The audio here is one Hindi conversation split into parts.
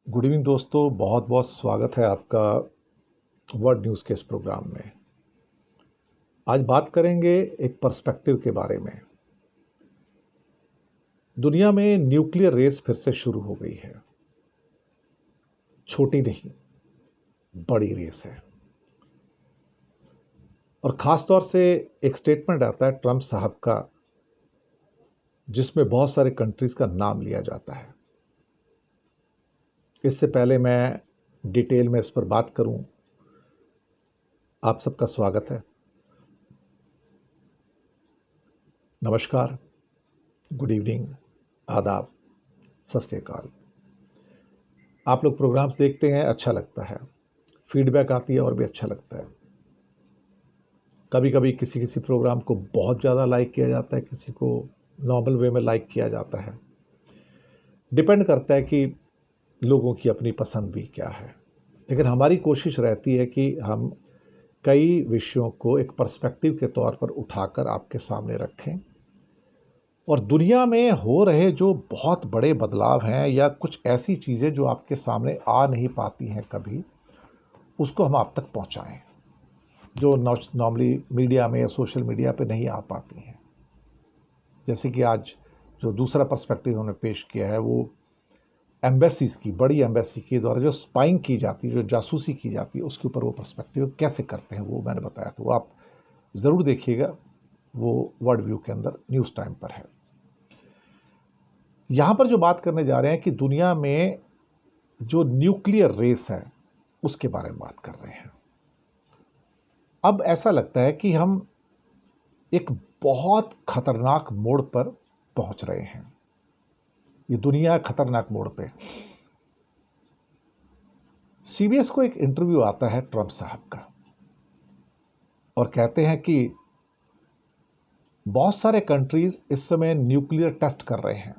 गुड इवनिंग दोस्तों, बहुत बहुत स्वागत है आपका वर्ल्ड न्यूज़ के इस प्रोग्राम में। आज बात करेंगे एक पर्सपेक्टिव के बारे में। दुनिया में न्यूक्लियर रेस फिर से शुरू हो गई है। छोटी नहीं, बड़ी रेस है। और ख़ास तौर से एक स्टेटमेंट आता है ट्रंप साहब का, जिसमें बहुत सारे कंट्रीज़ का नाम लिया जाता है। इससे पहले मैं डिटेल में इस पर बात करूं, आप सबका स्वागत है। नमस्कार, गुड इवनिंग, आदाब, सत श्री अकाल। आप लोग प्रोग्राम्स देखते हैं, अच्छा लगता है, फीडबैक आती है और भी अच्छा लगता है। कभी कभी किसी किसी प्रोग्राम को बहुत ज़्यादा लाइक किया जाता है, किसी को नॉर्मल वे में लाइक किया जाता है। डिपेंड करता है कि लोगों की अपनी पसंद भी क्या है। लेकिन हमारी कोशिश रहती है कि हम कई विषयों को एक पर्सपेक्टिव के तौर पर उठाकर आपके सामने रखें, और दुनिया में हो रहे जो बहुत बड़े बदलाव हैं या कुछ ऐसी चीज़ें जो आपके सामने आ नहीं पाती हैं कभी, उसको हम आप तक पहुंचाएं, जो नॉर्मली मीडिया में या सोशल मीडिया पे नहीं आ पाती हैं। जैसे कि आज जो दूसरा पर्सपेक्टिव उन्होंने पेश किया है, वो एम्बेसीज़ की, बड़ी एम्बेसी के द्वारा जो स्पाइंग की जाती है, जो जासूसी की जाती है, उसके ऊपर वो पर्सपेक्टिव कैसे करते हैं वो मैंने बताया। तो वो आप ज़रूर देखिएगा, वो वर्ल्ड व्यू के अंदर न्यूज़ टाइम पर है। यहाँ पर जो बात करने जा रहे हैं कि दुनिया में जो न्यूक्लियर रेस है उसके बारे में बात कर रहे हैं। अब ऐसा लगता है कि हम एक बहुत खतरनाक मोड़ पर पहुंच रहे हैं। ये दुनिया खतरनाक मोड़ पे। सीबीएस को एक इंटरव्यू आता है ट्रंप साहब का, और कहते हैं कि बहुत सारे कंट्रीज इस समय न्यूक्लियर टेस्ट कर रहे हैं।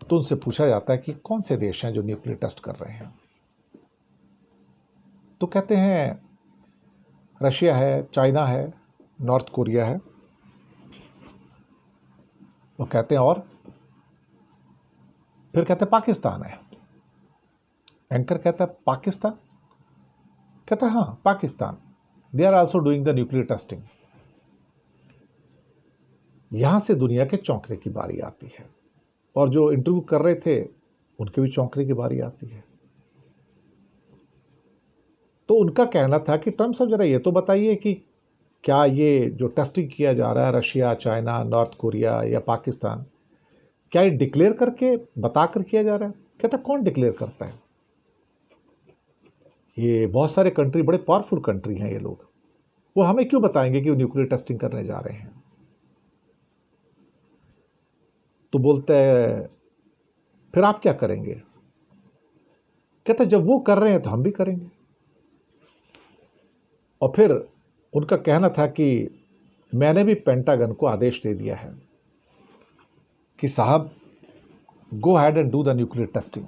तो उनसे पूछा जाता है कि कौन से देश हैं जो न्यूक्लियर टेस्ट कर रहे हैं। तो कहते हैं रशिया है, चाइना है, नॉर्थ कोरिया है। वो कहते हैं और फिर कहते हैं पाकिस्तान है। एंकर कहता है पाकिस्तान? कहता है हाँ, Pakistan, they are also doing the nuclear testing. यहां से दुनिया के चौंकने की बारी आती है, और जो इंटरव्यू कर रहे थे उनके भी चौंकने की बारी आती है। तो उनका कहना था कि ट्रंप साहब जरा ये तो बताइए कि क्या ये जो टेस्टिंग किया जा रहा है रशिया, चाइना, नॉर्थ कोरिया या पाकिस्तान, क्या ये डिक्लेयर करके बताकर किया जा रहा है? कहता कौन डिक्लेयर करता है? ये बहुत सारे कंट्री, बड़े पावरफुल कंट्री हैं ये लोग, वो हमें क्यों बताएंगे कि वो न्यूक्लियर टेस्टिंग करने जा रहे हैं? तो बोलता है फिर आप क्या करेंगे? कहता जब वो कर रहे हैं तो हम भी करेंगे। और फिर उनका कहना था कि मैंने भी पेंटागन को आदेश दे दिया है कि साहब go ahead and do the nuclear testing.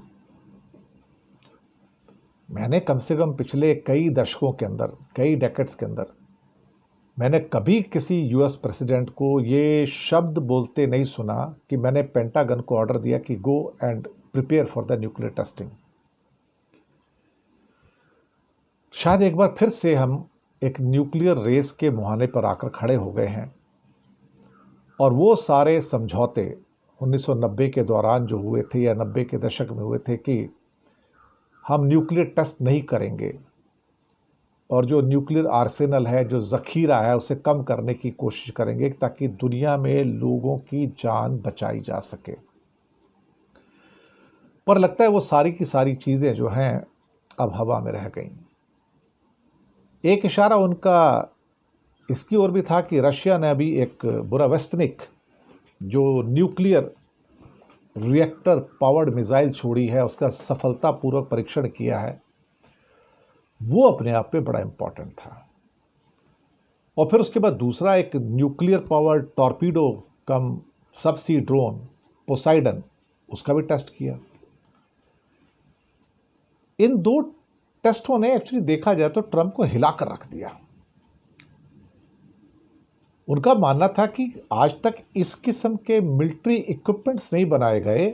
मैंने कम से कम पिछले कई दशकों के अंदर, कई डेकेड्स के अंदर, मैंने कभी किसी यूएस प्रेसिडेंट को ये शब्द बोलते नहीं सुना कि मैंने पेंटागन को ऑर्डर दिया कि go and prepare for the nuclear testing. शायद एक बार फिर से हम एक न्यूक्लियर रेस के मुहाने पर आकर खड़े हो गए हैं, और वो सारे समझौते 1990 के दौरान जो हुए थे या 90 के दशक में हुए थे कि हम न्यूक्लियर टेस्ट नहीं करेंगे, और जो न्यूक्लियर आर्सेनल है, जो ज़ख़ीरा है, उसे कम करने की कोशिश करेंगे ताकि दुनिया में लोगों की जान बचाई जा सके। पर लगता है वो सारी की सारी चीज़ें जो हैं अब हवा में रह गईं। एक इशारा उनका इसकी ओर भी था कि रशिया ने अभी एक बुरावेस्तनिक जो न्यूक्लियर रिएक्टर पावर्ड मिसाइल छोड़ी है, उसका सफलतापूर्वक परीक्षण किया है। वो अपने आप में बड़ा इंपॉर्टेंट था। और फिर उसके बाद दूसरा एक न्यूक्लियर पावर्ड टॉर्पीडो कम सबसी ड्रोन पोसाइडन, उसका भी टेस्ट किया। इन दो टेस्टों ने एक्चुअली देखा जाए तो ट्रंप को हिलाकर रख दिया। उनका मानना था कि आज तक इस किस्म के मिलिट्री इक्विपमेंट्स नहीं बनाए गए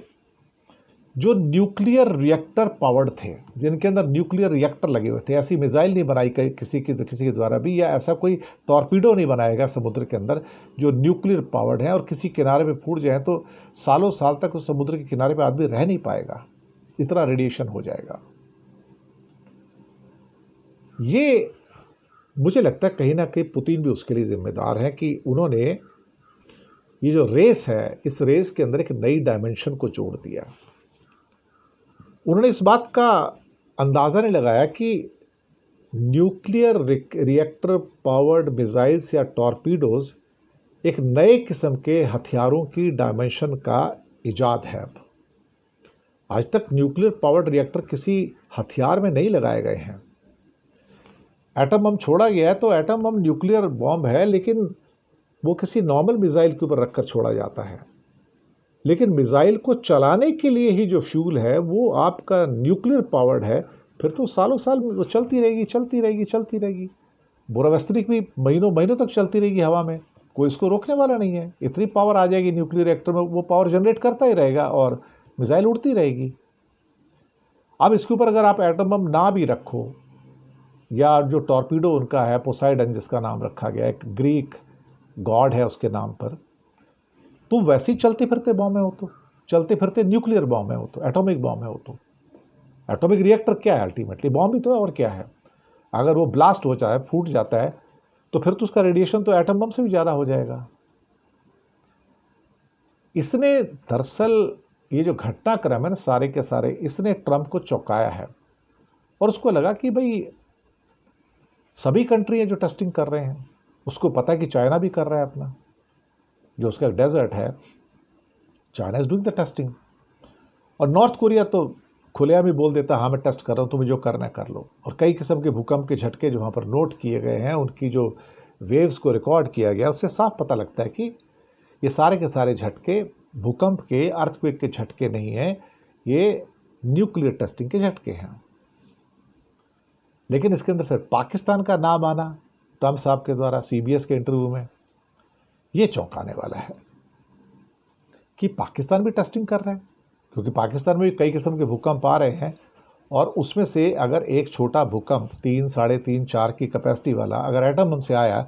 जो न्यूक्लियर रिएक्टर पावर्ड थे, जिनके अंदर न्यूक्लियर रिएक्टर लगे हुए थे, ऐसी मिसाइल नहीं बनाई किसी के द्वारा भी, या ऐसा कोई टॉर्पीडो नहीं बनाएगा समुद्र के अंदर जो न्यूक्लियर पावर्ड है और किसी किनारे पे फूट जाए तो सालों साल तक उस समुद्र के किनारे पे आदमी रह नहीं पाएगा, इतना रेडिएशन हो जाएगा। ये मुझे लगता है कहीं ना कहीं पुतिन भी उसके लिए जिम्मेदार है कि उन्होंने ये जो रेस है, इस रेस के अंदर एक नई डायमेंशन को जोड़ दिया। उन्होंने इस बात का अंदाज़ा नहीं लगाया कि न्यूक्लियर रिएक्टर पावर्ड मिसाइल्स या टॉर्पीडोज एक नए किस्म के हथियारों की डायमेंशन का इजाद है। आज तक न्यूक्लियर पावर्ड रिएक्टर किसी हथियार में नहीं लगाए गए हैं। एटम बम छोड़ा गया है तो एटम बम न्यूक्लियर बॉम्ब है, लेकिन वो किसी नॉर्मल मिसाइल के ऊपर रखकर छोड़ा जाता है। लेकिन मिसाइल को चलाने के लिए ही जो फ्यूल है वो आपका न्यूक्लियर पावर्ड है, फिर तो सालों साल वो चलती रहेगी चलती रहेगी चलती रहेगी। बुरावस्तनिक भी महीनों महीनों तक चलती रहेगी हवा में, कोई इसको रोकने वाला नहीं है। इतनी पावर आ जाएगी न्यूक्लियर रिएक्टर में, वो पावर जनरेट करता ही रहेगा और मिसाइल उड़ती रहेगी। अब इसके ऊपर अगर आप एटम बम ना भी रखो, या जो टॉर्पीडो उनका है पोसाइडन जिसका नाम रखा गया, एक ग्रीक गॉड है उसके नाम पर, तो वैसे ही चलते फिरते बॉम्ब है, हो तो चलते फिरते न्यूक्लियर बॉम्ब है, हो तो एटॉमिक बॉम्ब है, हो तो एटॉमिक रिएक्टर क्या है, अल्टीमेटली बॉम्ब ही तो है और क्या है। अगर वो ब्लास्ट हो जाए, फूट जाता है, तो फिर तो उसका रेडिएशन तो एटम बम से भी ज़्यादा हो जाएगा। इसने दरअसल ये जो घटनाक्रम है ना सारे के सारे, इसने ट्रंप को चौंकाया है और उसको लगा कि भाई सभी कंट्री है जो टेस्टिंग कर रहे हैं। उसको पता है कि चाइना भी कर रहा है अपना, जो उसका डेजर्ट है, China is doing the testing. और नॉर्थ कोरिया तो खुलेआम ही बोल देता हाँ मैं टेस्ट कर रहा हूँ, तुम्हें जो करना है कर लो। और कई किस्म के भूकंप के झटके जो वहाँ पर नोट किए गए हैं, उनकी जो वेव्स को रिकॉर्ड किया गया, उससे साफ पता लगता है कि ये सारे के सारे झटके भूकंप के, अर्थक्वेक के झटके नहीं हैं, ये न्यूक्लियर टेस्टिंग के झटके हैं। लेकिन इसके अंदर फिर पाकिस्तान का नाम आना ट्रंप साहब के द्वारा CBS के इंटरव्यू में, ये चौंकाने वाला है कि पाकिस्तान भी टेस्टिंग कर रहा है। क्योंकि पाकिस्तान में भी कई किस्म के भूकंप आ रहे हैं और उसमें से अगर एक छोटा भूकंप 3, 3.5, 4 की कैपेसिटी वाला अगर एटम बम से आया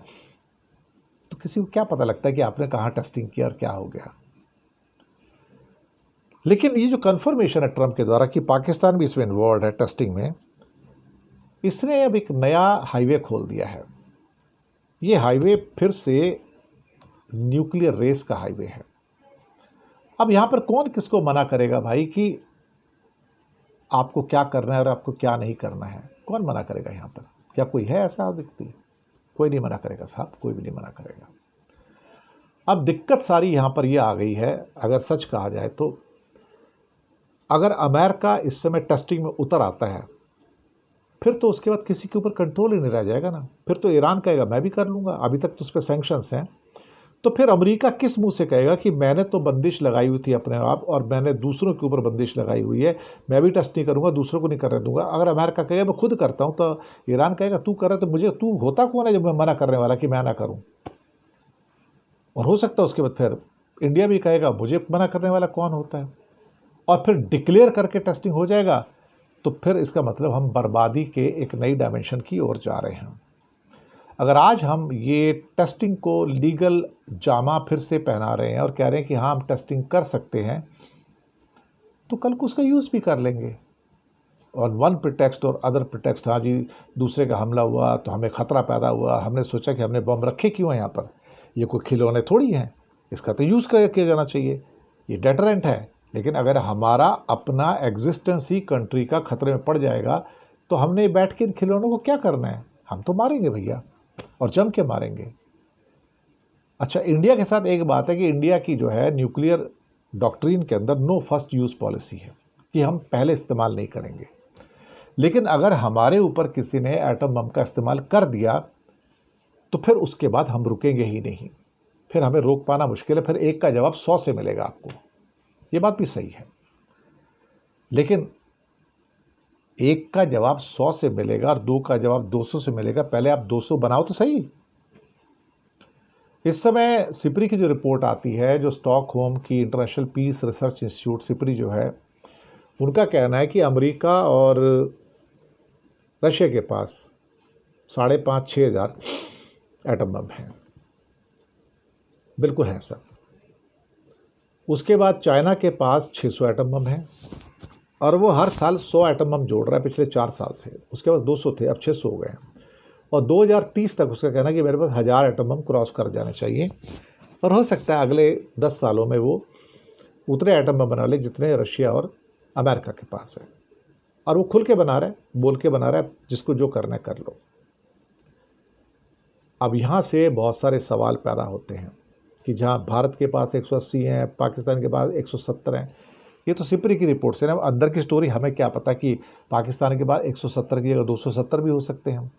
तो किसी को क्या पता लगता है कि आपने कहाँ टेस्टिंग किया और क्या हो गया। लेकिन ये जो कन्फर्मेशन है ट्रंप के द्वारा कि पाकिस्तान भी इसमें इन्वॉल्व है टेस्टिंग में, इसने अब एक नया हाईवे खोल दिया है। ये हाईवे फिर से न्यूक्लियर रेस का हाईवे है। अब यहाँ पर कौन किसको मना करेगा भाई कि आपको क्या करना है और आपको क्या नहीं करना है? कौन मना करेगा यहाँ पर? क्या कोई है ऐसा व्यक्ति? कोई नहीं मना करेगा साहब, कोई भी नहीं मना करेगा। अब दिक्कत सारी यहाँ पर ये आ गई है, अगर सच कहा जाए तो, अगर अमेरिका इस समय टेस्टिंग में उतर आता है फिर तो उसके बाद किसी के ऊपर कंट्रोल ही नहीं रह जाएगा ना। फिर तो ईरान कहेगा मैं भी कर लूँगा, अभी तक तो उस पर सैंक्शंस हैं। तो फिर अमेरिका किस मुंह से कहेगा कि मैंने तो बंदिश लगाई हुई थी अपने आप और मैंने दूसरों के ऊपर बंदिश लगाई हुई है, मैं भी टेस्ट नहीं करूँगा, दूसरों को नहीं करने दूंगा। अगर अमेरिका कहेगा मैं खुद करता हूँ, तो ईरान कहेगा तू कर रहा है तो मुझे तू होता कौन है जब मैं मना करने वाला कि मैं ना करूँ। और हो सकता है उसके बाद फिर इंडिया भी कहेगा मुझे मना करने वाला कौन होता है, और फिर डिक्लेयर करके टेस्टिंग हो जाएगा। तो फिर इसका मतलब हम बर्बादी के एक नई डायमेंशन की ओर जा रहे हैं। अगर आज हम ये टेस्टिंग को लीगल जामा फिर से पहना रहे हैं और कह रहे हैं कि हाँ हम टेस्टिंग कर सकते हैं, तो कल को उसका यूज़ भी कर लेंगे। और वन प्रिटेक्स्ट और अदर प्रिटेक्स्ट, हाँ जी दूसरे का हमला हुआ तो हमें ख़तरा पैदा हुआ, हमने सोचा कि हमने बम रखे क्यों हैं यहाँ पर, ये कोई खिलौने थोड़ी हैं, इसका तो यूज़ किया जाना चाहिए, ये डेटरेंट है। लेकिन अगर हमारा अपना एग्जिस्टेंस ही कंट्री का खतरे में पड़ जाएगा तो हमने बैठ के इन खिलौनों को क्या करना है? हम तो मारेंगे भैया, और जम के मारेंगे। अच्छा, इंडिया के साथ एक बात है कि इंडिया की जो है न्यूक्लियर डॉक्ट्रिन के अंदर नो फर्स्ट यूज़ पॉलिसी है कि हम पहले इस्तेमाल नहीं करेंगे। लेकिन अगर हमारे ऊपर किसी ने एटम बम का इस्तेमाल कर दिया तो फिर उसके बाद हम रुकेंगे ही नहीं, फिर हमें रोक पाना मुश्किल है। फिर एक का जवाब 100 से मिलेगा आपको, ये बात भी सही है। लेकिन एक का जवाब 100 से मिलेगा और 2 का जवाब 200 से मिलेगा, पहले आप 200 बनाओ तो सही। इस समय सिपरी की जो रिपोर्ट आती है, जो स्टॉकहोम की international peace research institute SIPRI जो है, उनका कहना है कि अमेरिका और रशिया के पास 5,500-6 हज़ार एटम बम हैं। बिल्कुल है सर। उसके बाद चाइना के पास 600 एटम बम हैं और वो हर साल 100 एटम बम जोड़ रहा है पिछले 4 साल से। उसके पास 200 थे, अब 600 हो गए हैं। और 2030 तक उसका कहना है कि मेरे पास 1000 एटम बम क्रॉस कर जाने चाहिए और हो सकता है अगले 10 सालों में वो उतने एटम बम बना ले जितने रशिया और अमेरिका के पास है। और वो खुल के बना रहा है, बोल के बना रहा है, जिसको जो करना है कर लो। अब यहाँ से बहुत सारे सवाल पैदा होते हैं कि जहाँ भारत के पास 180 हैं, पाकिस्तान के पास 170 हैं। ये तो सिपरी की रिपोर्ट से ना, अंदर की स्टोरी हमें क्या पता कि पाकिस्तान के पास 170 की जगह 270 भी हो सकते हैं।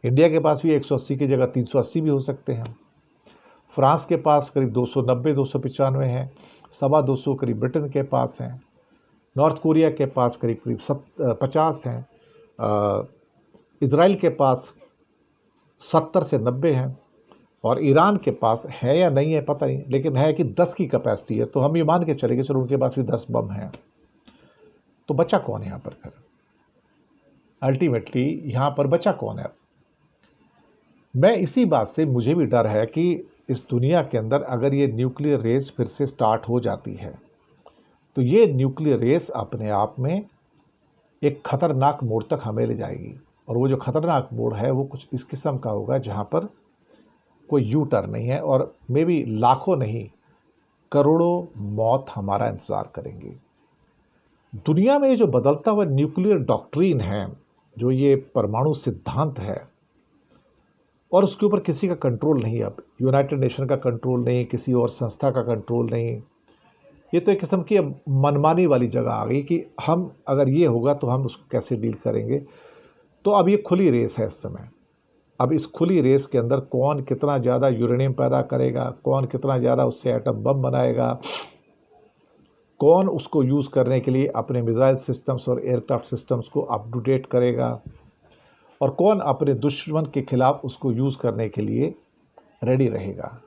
इंडिया के पास भी 180 की जगह 380 भी हो सकते हैं। फ्रांस के पास करीब 290-295 हैं, 225 करीब ब्रिटेन के पास हैं। नॉर्थ कोरिया के पास करीब करीब 50 हैं। इज़राइल के पास 70 से 90 हैं और ईरान के पास है या नहीं है पता नहीं, लेकिन है कि 10 की कैपेसिटी है। तो हम ये मान के चलेंगे चलो उनके पास भी 10 बम हैं। तो बचा कौन है यहाँ पर फिर? अल्टीमेटली यहाँ पर बचा कौन है? मैं इसी बात से मुझे भी डर है कि इस दुनिया के अंदर अगर ये न्यूक्लियर रेस फिर से स्टार्ट हो जाती है तो ये न्यूक्लियर रेस अपने आप में एक खतरनाक मोड़ तक हमें ले जाएगी। और वो जो खतरनाक मोड़ है वो कुछ इस किस्म का होगा जहाँ पर कोई यू टर्न नहीं है और मे बी लाखों नहीं करोड़ों मौत हमारा इंतज़ार करेंगी। दुनिया में ये जो बदलता हुआ न्यूक्लियर डॉक्ट्रीन है, जो ये परमाणु सिद्धांत है, और उसके ऊपर किसी का कंट्रोल नहीं। अब यूनाइटेड नेशन का कंट्रोल नहीं, किसी और संस्था का कंट्रोल नहीं। ये तो एक किस्म की अब मनमानी वाली जगह आ गई कि हम अगर ये होगा तो हम उसको कैसे डील करेंगे। तो अब ये खुली रेस है इस समय। अब इस खुली रेस के अंदर कौन कितना ज़्यादा यूरेनियम पैदा करेगा, कौन कितना ज़्यादा उससे एटम बम बनाएगा, कौन उसको यूज़ करने के लिए अपने मिसाइल सिस्टम्स और एयरक्राफ्ट सिस्टम्स को अप टू डेट करेगा, और कौन अपने दुश्मन के खिलाफ उसको यूज़ करने के लिए रेडी रहेगा।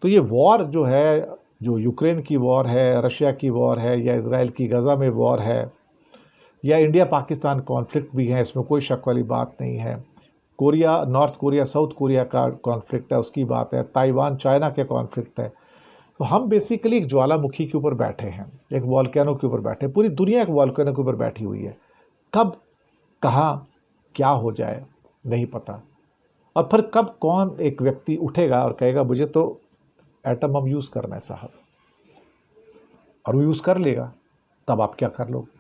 तो ये वॉर जो है, जो यूक्रेन की वॉर है, रशिया की वॉर है, या इज़राइल की गज़ा में वॉर है, या इंडिया पाकिस्तान कॉन्फ्लिक्ट भी है, इसमें कोई शक वाली बात नहीं है। Korea, north Korea, south Korea का कॉन्फ्लिक्ट है, उसकी बात है। ताइवान चाइना के कॉन्फ्लिक्ट है। तो हम बेसिकली एक ज्वालामुखी के ऊपर बैठे हैं, एक वॉल्केनो के ऊपर बैठे हैं। पूरी दुनिया एक वॉल्केनो के ऊपर बैठी हुई है। कब कहाँ क्या हो जाए नहीं पता। और फिर कब कौन एक व्यक्ति उठेगा और कहेगा मुझे तो एटम बम यूज़ करना है साहब, और वो यूज़ कर लेगा। तब आप क्या कर लोगे?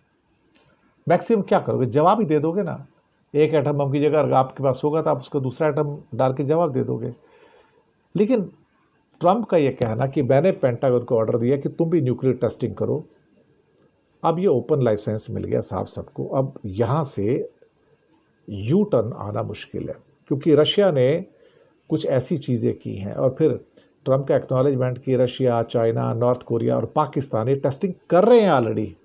मैक्सिमम क्या करोगे? जवाब ही दे दोगे ना। एक एटम बम की जगह अगर आपके पास होगा तो आप उसको दूसरा एटम डाल के जवाब दे दोगे। लेकिन ट्रंप का ये कहना कि मैंने पेंटागन को ऑर्डर दिया कि तुम भी न्यूक्लियर टेस्टिंग करो, अब ये ओपन लाइसेंस मिल गया साहब सबको। अब यहाँ से यू टर्न आना मुश्किल है, क्योंकि रशिया ने कुछ ऐसी चीज़ें की हैं और फिर ट्रंप का एक्नॉलेजमेंट कि रशिया, चाइना, नॉर्थ कोरिया और पाकिस्तान ये टेस्टिंग कर रहे हैं ऑलरेडी।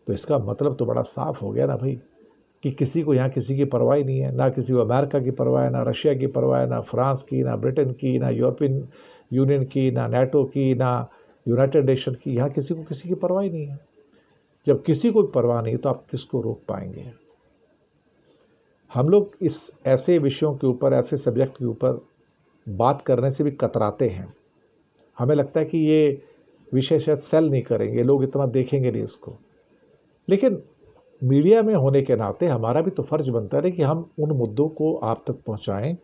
तो इसका मतलब तो बड़ा साफ हो गया ना भाई कि किसी को यहाँ किसी की परवाह नहीं है। ना किसी को अमेरिका की परवाह है, ना रशिया की परवाह है, ना फ्रांस की, ना ब्रिटेन की, ना यूरोपियन यूनियन की, ना नेटो की, ना यूनाइटेड नेशन की। यहाँ किसी को किसी की परवाह नहीं है। जब किसी को परवाह नहीं तो आप किसको रोक पाएंगे? हम लोग इस ऐसे विषयों के ऊपर, ऐसे सब्जेक्ट के ऊपर बात करने से भी कतराते हैं। हमें लगता है कि ये विषय शायद सेल नहीं करेंगे, लोग इतना देखेंगे नहीं इसको। लेकिन मीडिया में होने के नाते हमारा भी तो फ़र्ज़ बनता है कि हम उन मुद्दों को आप तक पहुंचाएं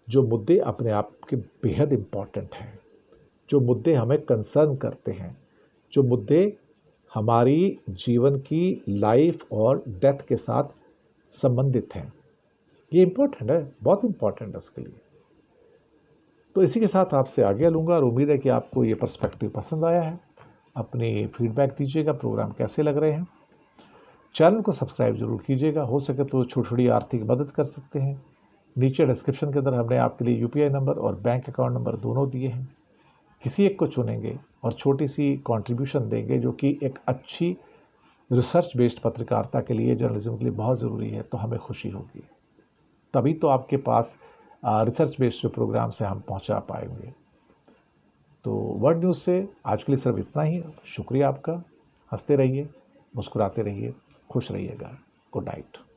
जो मुद्दे अपने आप के बेहद इम्पॉर्टेंट हैं, जो मुद्दे हमें कंसर्न करते हैं, जो मुद्दे हमारी जीवन की लाइफ और डेथ के साथ संबंधित हैं। ये इम्पोर्टेंट है, बहुत इम्पोर्टेंट है उसके लिए। तो इसी के साथ आपसे आगे लूँगा और उम्मीद है कि आपको ये पर्सपेक्टिव पसंद आया है। अपनी फीडबैक दीजिएगा, प्रोग्राम कैसे लग रहे हैं। चैनल को सब्सक्राइब जरूर कीजिएगा, हो सके तो छोटी छोटी आर्थिक मदद कर सकते हैं। नीचे डिस्क्रिप्शन के अंदर हमने आपके लिए यूपीआई नंबर और बैंक अकाउंट नंबर दोनों दिए हैं। किसी एक को चुनेंगे और छोटी सी कंट्रीब्यूशन देंगे जो कि एक अच्छी रिसर्च बेस्ड पत्रकारिता के लिए, जर्नलिज्म के लिए बहुत ज़रूरी है, तो हमें खुशी होगी। तभी तो आपके पास रिसर्च बेस्ड जो प्रोग्राम से हम पहुंचा पाएंगे। तो वर्ल्ड न्यूज़ से आज के लिए सिर्फ इतना ही। शुक्रिया आपका, हंसते रहिए, मुस्कुराते रहिए, खुश रहिएगा। Good night.